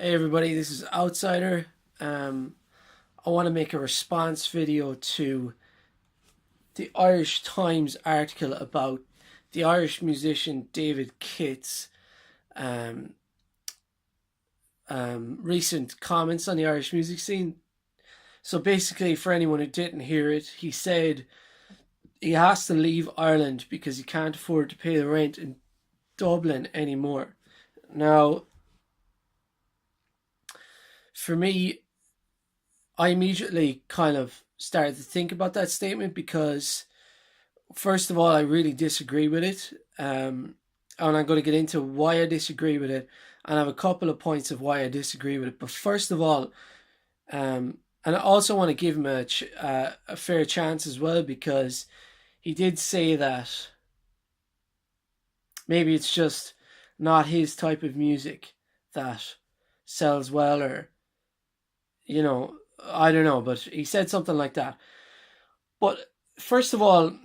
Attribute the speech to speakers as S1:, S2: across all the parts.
S1: Hey everybody, this is Outsider. I want to make a response video to the Irish Times article about the Irish musician David Kitt's um, recent comments on the Irish music scene. So basically, for anyone who didn't hear it, he said he has to leave Ireland because he can't afford to pay the rent in Dublin anymore. Now, for me, I immediately kind of started to think about that statement because, first of all, I really disagree with it. And I'm going to get into why I disagree with it. And I have a couple of points of why I disagree with it. But first of all, and I also want to give him a fair chance as well because he did say that maybe it's just not his type of music that sells well, or, I don't know, but he said something like that. But first of all,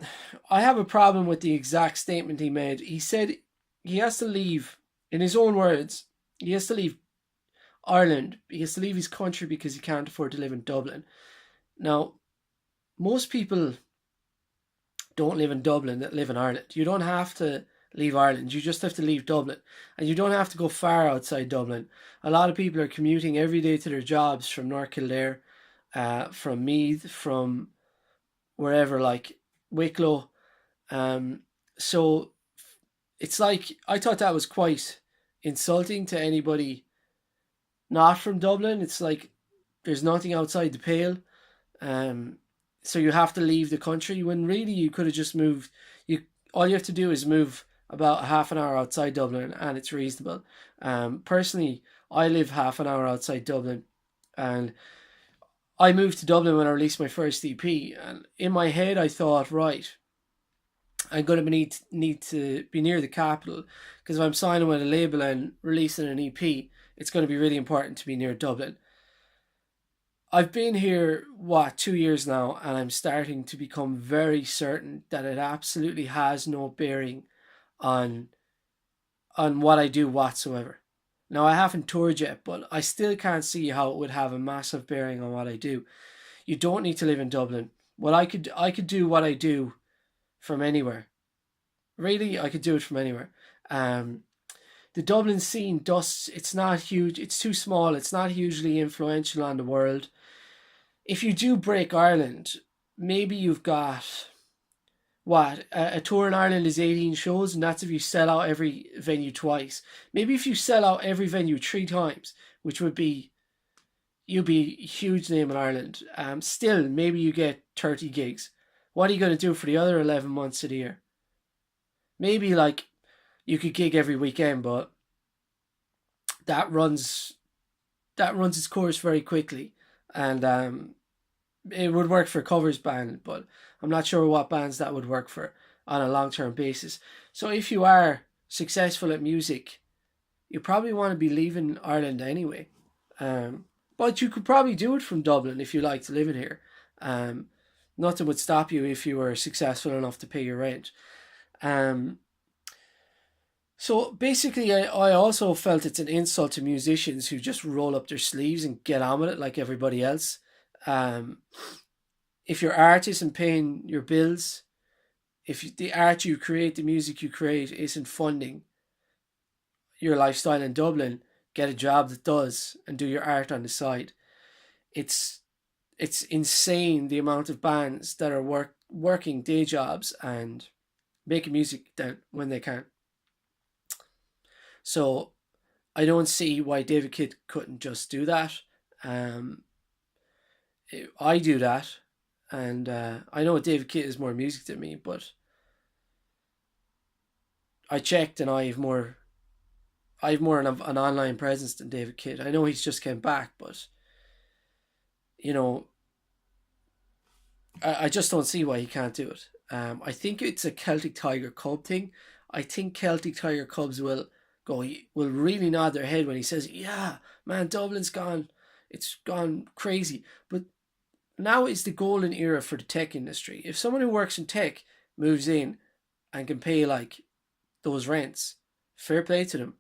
S1: I have a problem with the exact statement he made. He said he has to leave, in his own words, he has to leave Ireland. He has to leave his country because he can't afford to live in Dublin. Now, most people don't live in Dublin that live in Ireland. You don't have to leave Ireland. You just have to leave Dublin. And you don't have to go far outside Dublin. A lot of people are commuting every day to their jobs from North Kildare, from Meath, from wherever, like Wicklow. So it's like, I thought that was quite insulting to anybody not from Dublin. It's like there's nothing outside the pale. So you have to leave the country when really you could have just moved. All you have to do is move about half an hour outside Dublin and it's reasonable. Personally, I live half an hour outside Dublin, and I moved to Dublin when I released my first EP, and in my head I thought, right, I'm going to need to be near the capital, because if I'm signing with a label and releasing an EP, it's going to be really important to be near Dublin. I've been here, 2 years now, and I'm starting to become very certain that it absolutely has no bearing on what I do whatsoever. Now, I haven't toured yet, but I still can't see how it would have a massive bearing on what I do. You don't need to live in Dublin. Well, I could do what I do from anywhere. Really, I could do it from anywhere. The Dublin scene, it's not huge. It's too small. It's not hugely influential on the world. If you do break Ireland, maybe you've got a tour in Ireland is 18 shows, and that's if you sell out every venue twice. Maybe if you sell out every venue 3 times, which would be, you'd be a huge name in Ireland. Still, maybe you get 30 gigs. What are you going to do for the other 11 months of the year? Maybe like you could gig every weekend, but that runs its course very quickly, and it would work for a covers band, but I'm not sure what bands that would work for on a long-term basis. So if you are successful at music, you probably want to be leaving Ireland anyway. But you could probably do it from Dublin if you liked living here. Nothing would stop you if you were successful enough to pay your rent. So basically, I also felt it's an insult to musicians who just roll up their sleeves and get on with it like everybody else. If you're artist and paying your bills, if the art you create, the music you create, isn't funding your lifestyle in Dublin, get a job that does and do your art on the side. It's insane the amount of bands that are working day jobs and making music that when they can. So I don't see why David Kitt couldn't just do that. I do that, and I know David Kitt is more music than me, but I checked and I have more of an online presence than David Kitt. I know he's just came back, but you know, I just don't see why he can't do it. I think it's a Celtic Tiger Cub thing. I think Celtic Tiger Cubs will really nod their head when he says, "Yeah, man, Dublin's gone, it's gone crazy." But now is the golden era for the tech industry. If someone who works in tech moves in and can pay like those rents, fair play to them.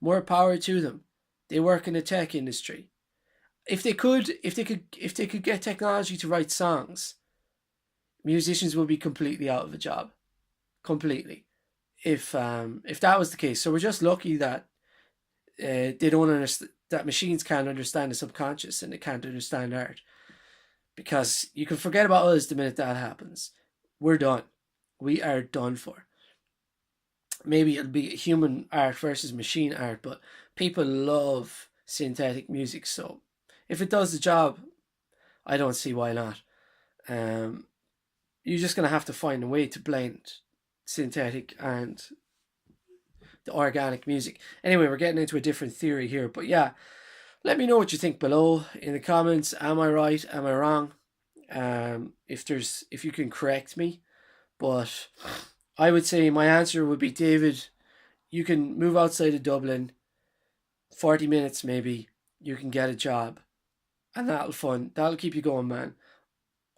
S1: More power to them. They work in the tech industry. If they could get technology to write songs, musicians will be completely out of a job. Completely. If that was the case. So we're just lucky that they don't understand, that machines can't understand the subconscious and they can't understand art, because you can forget about us the minute that happens. We're done. We are done for. Maybe it'll be human art versus machine art, but people love synthetic music. So if it does the job, I don't see why not. Um, you're just gonna have to find a way to blend synthetic and the organic music. Anyway, we're getting into a different theory here, but yeah, let me know what you think below in the comments. Am I right? Am I wrong? If you can correct me, but I would say my answer would be, David, you can move outside of Dublin, 40 minutes maybe, you can get a job, and that'll keep you going, man.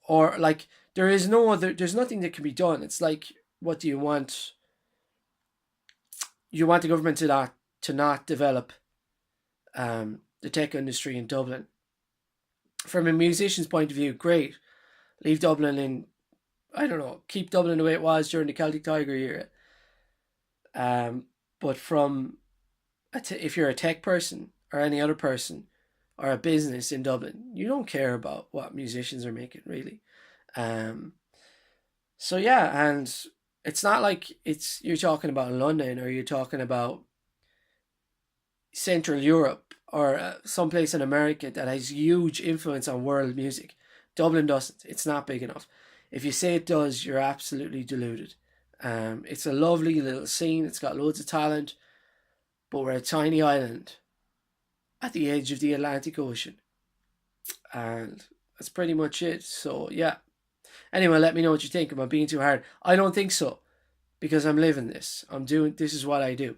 S1: Or like, there's nothing that can be done. It's like, what do you want? You want the government to not develop the tech industry in Dublin. From a musician's point of view, great. Leave Dublin in, I don't know, keep Dublin the way it was during the Celtic Tiger era. But if you're a tech person or any other person or a business in Dublin, you don't care about what musicians are making, really. Um, so yeah, and it's not like you're talking about London, or you're talking about Central Europe, or someplace in America that has huge influence on world music. Dublin doesn't. It's not big enough. If you say it does, you're absolutely deluded. It's a lovely little scene. It's got loads of talent, but we're a tiny island at the edge of the Atlantic Ocean, and that's pretty much it. So yeah. Anyway, let me know what you think. Am I being too hard? I don't think so, because I'm living this. This is what I do.